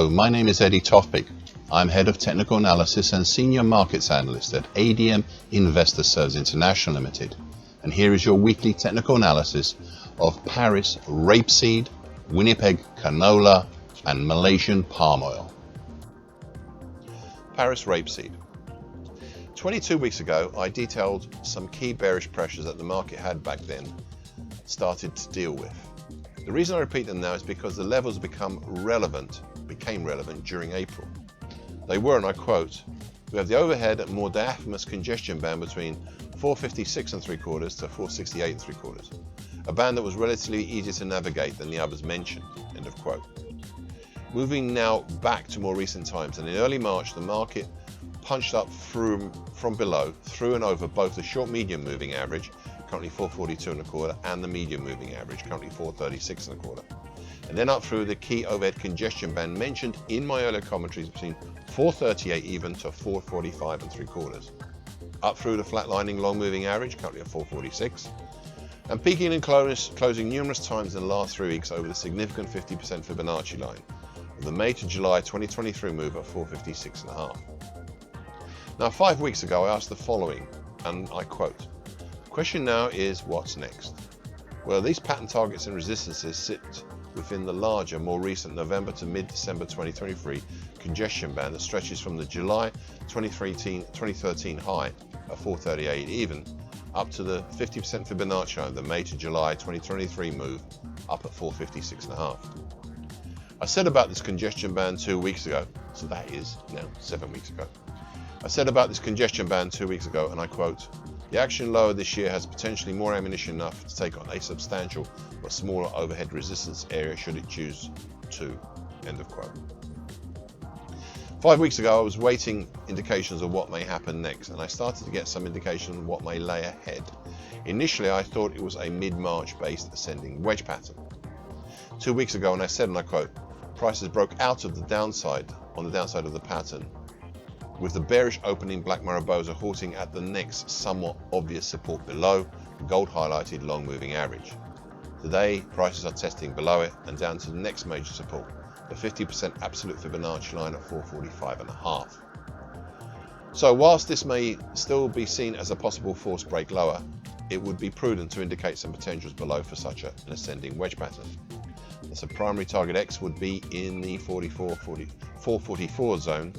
Hello, my name is Eddie Tofpik. I'm Head of Technical Analysis and Senior Markets Analyst at ADM Investor Services International Limited. And here is your weekly technical analysis of Paris rapeseed, Winnipeg canola, and Malaysian palm oil. Paris rapeseed. 22 weeks ago, I detailed some key bearish pressures that the market had back then started to deal with. The reason I repeat them now is because the levels became relevant during April. They were, and I quote, "We have the overhead at more diaphanous congestion band between 456 3/4 to 468 3/4, a band that was relatively easier to navigate than the others mentioned," end of quote. Moving now back to more recent times, and in early March, the market punched up from below, through and over both the short medium moving average, currently 442 1/4, and the medium moving average, currently 436 1/4. And then up through the key overhead congestion band mentioned in my earlier commentaries between 438 even to 445 3/4. Up through the flatlining long moving average, currently at 446, and peaking and closing numerous times in the last 3 weeks over the significant 50% Fibonacci line of the May to July 2023 move at 456 1/2. Now 5 weeks ago I asked the following, and I quote, "The question now is what's next?" Well, these pattern targets and resistances sit within the larger, more recent November to mid-December 2023 congestion band that stretches from the July 2013 high at 438 even up to the 50% Fibonacci line of the May to July 2023 move up at 456 1/2. I said about this congestion band 2 weeks ago, so that is now 7 weeks ago. I said about this congestion band 2 weeks ago, and I quote, "The action lower this year has potentially more ammunition enough to take on a substantial but smaller overhead resistance area should it choose to," end of quote. 5 weeks ago I was waiting indications of what may happen next, and I started to get some indication of what may lay ahead. Initially I thought it was a mid-March based ascending wedge pattern. 2 weeks ago, and I said, and I quote, "Prices broke out of the downside on the downside of the pattern, with the bearish opening Black Mariposa halting at the next somewhat obvious support below the gold highlighted long moving average. Today prices are testing below it and down to the next major support, the 50% absolute Fibonacci line at 445 1/2. So whilst this may still be seen as a possible force break lower, it would be prudent to indicate some potentials below for such an ascending wedge pattern. Thus a primary target X would be in the 444 zone,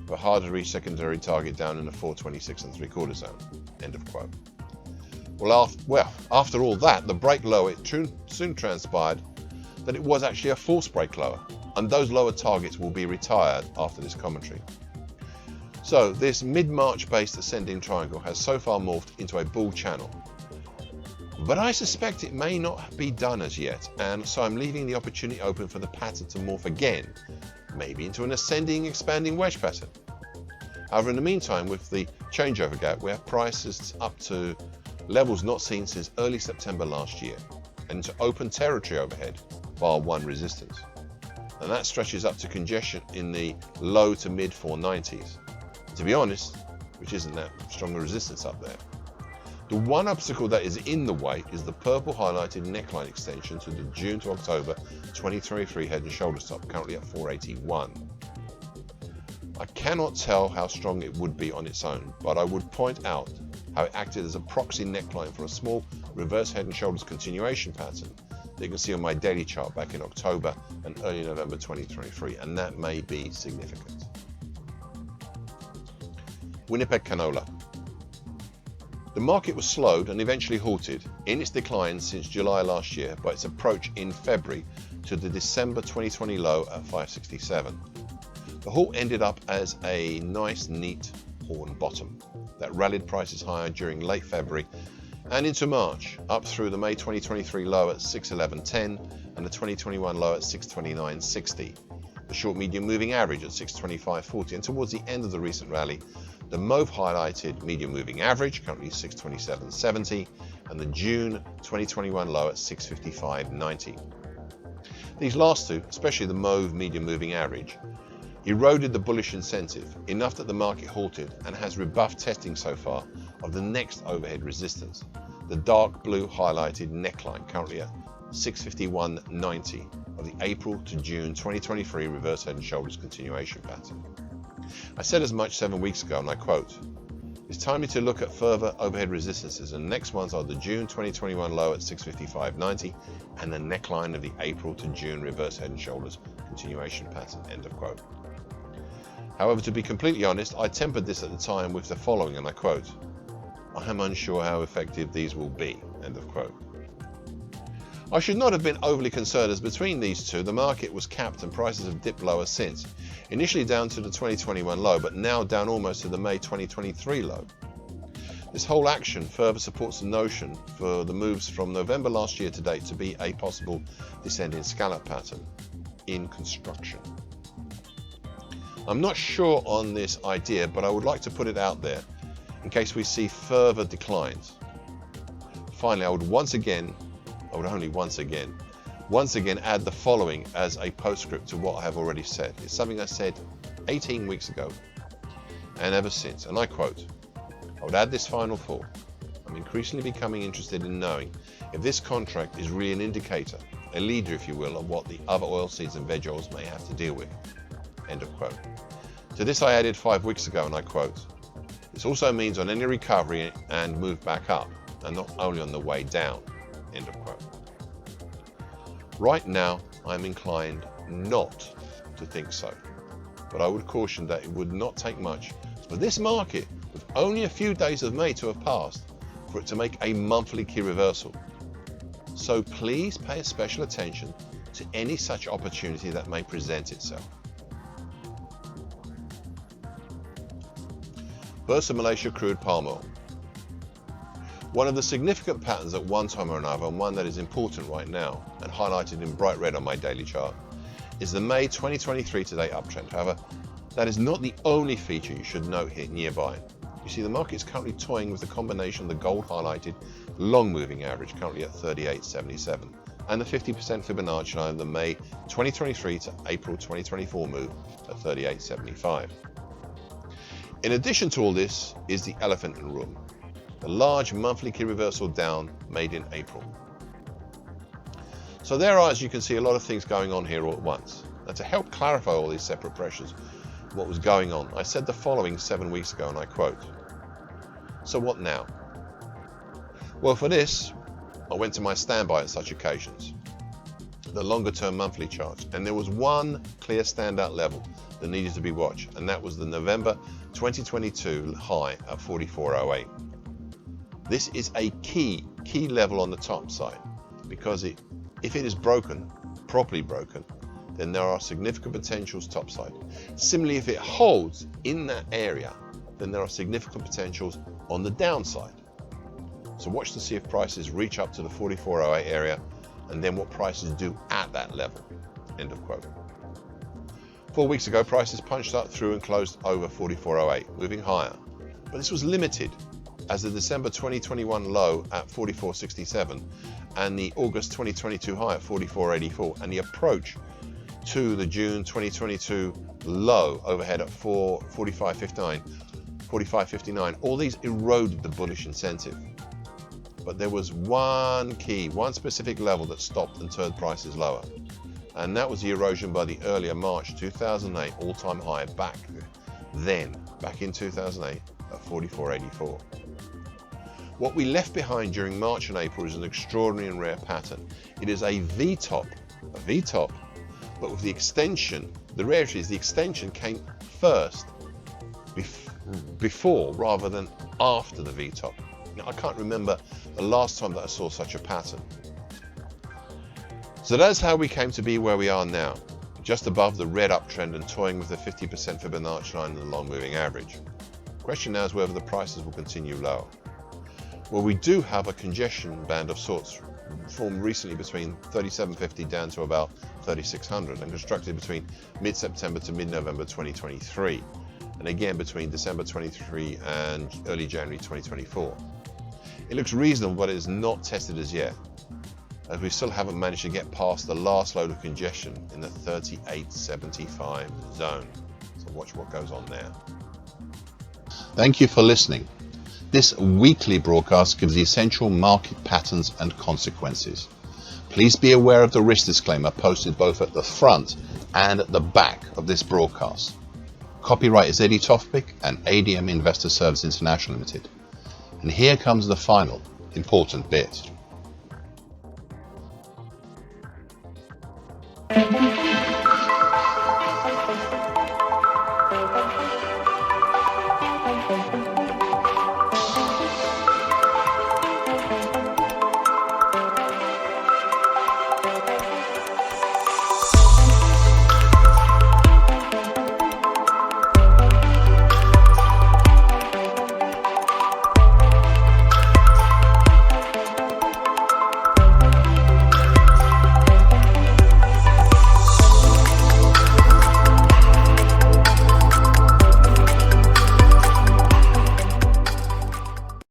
but harder to reach secondary target down in the 426 3/4 zone," end of quote. Well, after all that, the break lower, it soon transpired that it was actually a false break lower, and those lower targets will be retired after this commentary. So this mid-March based ascending triangle has so far morphed into a bull channel, but I suspect it may not be done as yet, and so I'm leaving the opportunity open for the pattern to morph again, maybe into an ascending expanding wedge pattern. However, in the meantime, with the changeover gap, we have prices up to levels not seen since early September last year, and into open territory overhead, bar one resistance, and that stretches up to congestion in the low to mid 490s. To be honest, which isn't that strong a resistance up there. The one obstacle that is in the way is the purple highlighted neckline extension to the June to October 2023 head and shoulder stop, currently at 481. I cannot tell how strong it would be on its own, but I would point out how it acted as a proxy neckline for a small reverse head and shoulders continuation pattern that you can see on my daily chart back in October and early November 2023, and that may be significant. Winnipeg canola. The market was slowed and eventually halted in its decline since July last year by its approach in February to the December 2020 low at 567. The halt ended up as a nice neat horn bottom that rallied prices higher during late February and into March, up through the May 2023 low at 611.10 and the 2021 low at 629.60, the short medium moving average at 625.40, and towards the end of the recent rally, the mauve highlighted medium moving average, currently 627.70, and the June 2021 low at 655.90. These last two, especially the mauve medium moving average, eroded the bullish incentive enough that the market halted and has rebuffed testing so far of the next overhead resistance, the dark blue highlighted neckline, currently at 651.90 of of the April to June 2023 reverse head and shoulders continuation pattern. I said as much 7 weeks ago, and I quote, "It's timely to look at further overhead resistances, and the next ones are the June 2021 low at 655.90 and the neckline of the April to June reverse head and shoulders continuation pattern," end of quote. However, to be completely honest, I tempered this at the time with the following, and I quote, "I am unsure how effective these will be," end of quote. I should not have been overly concerned, as between these two the market was capped and prices have dipped lower since, initially down to the 2021 low, but now down almost to the May 2023 low. This whole action further supports the notion for the moves from November last year to date to be a possible descending scallop pattern in construction. I'm not sure on this idea, but I would like to put it out there in case we see further declines. Finally, I would only once again add the following as a postscript to what I have already said. It's something I said 18 weeks ago and ever since, and I quote, "I would add this final thought. I'm increasingly becoming interested in knowing if this contract is really an indicator, a leader if you will, of what the other oilseeds and veg oils may have to deal with," end of quote. To this I added 5 weeks ago, and I quote, "This also means on any recovery and move back up, and not only on the way down," end of quote. Right now, I'm inclined not to think so, but I would caution that it would not take much for this market, with only a few days of May to have passed, for it to make a monthly key reversal. So please pay special attention to any such opportunity that may present itself. Bursa Malaysia crude palm oil. One of the significant patterns at one time or another, and one that is important right now and highlighted in bright red on my daily chart, is the May 2023 to date uptrend. However, that is not the only feature you should note here nearby. You see, the market is currently toying with the combination of the gold highlighted long moving average, currently at 38.77, and the 50% Fibonacci line of the May 2023 to April 2024 move at 38.75. In addition to all this is the elephant in the room, the large monthly key reversal down made in April. So there are, as you can see, a lot of things going on here all at once. Now, to help clarify all these separate pressures, what was going on, I said the following 7 weeks ago, and I quote, "So what now?" Well, for this, I went to my standby at such occasions, the longer term monthly charts, and there was one clear standout level that needed to be watched, and that was the November 2022 high at 44.08. This is a key level on the top side, because if it is broken, properly broken, then there are significant potentials topside. Similarly, if it holds in that area, then there are significant potentials on the downside. So watch to see if prices reach up to the 44.08 area, and then what prices do at that level, end of quote. 4 weeks ago, prices punched up through and closed over 44.08, moving higher. But this was limited, as the December 2021 low at 44.67 and the August 2022 high at 44.84 and the approach to the June 2022 low overhead at 45.59, all these eroded the bullish incentive. But there was one specific level that stopped and turned prices lower, and that was the erosion by the earlier March 2008 all-time high back in 2008 at 44.84. What we left behind during March and April is an extraordinary and rare pattern. It is a V-top, but with the extension, the rarity is the extension came first, before rather than after the V-top. Now, I can't remember the last time that I saw such a pattern. So that's how we came to be where we are now, just above the red uptrend and toying with the 50% Fibonacci line and the long moving average. The question now is whether the prices will continue lower. Well, we do have a congestion band of sorts formed recently between 3750 down to about 3600 and constructed between mid-September to mid-November 2023, and again between December 23 and early January 2024. It looks reasonable, but it is not tested as yet, as we still haven't managed to get past the last load of congestion in the 38.75 zone. So watch what goes on there. Thank you for listening. This weekly broadcast gives the essential market patterns and consequences. Please be aware of the risk disclaimer posted both at the front and at the back of this broadcast. Copyright is Eddie Tofpik and ADM Investor Service International Limited. And here comes the final important bit.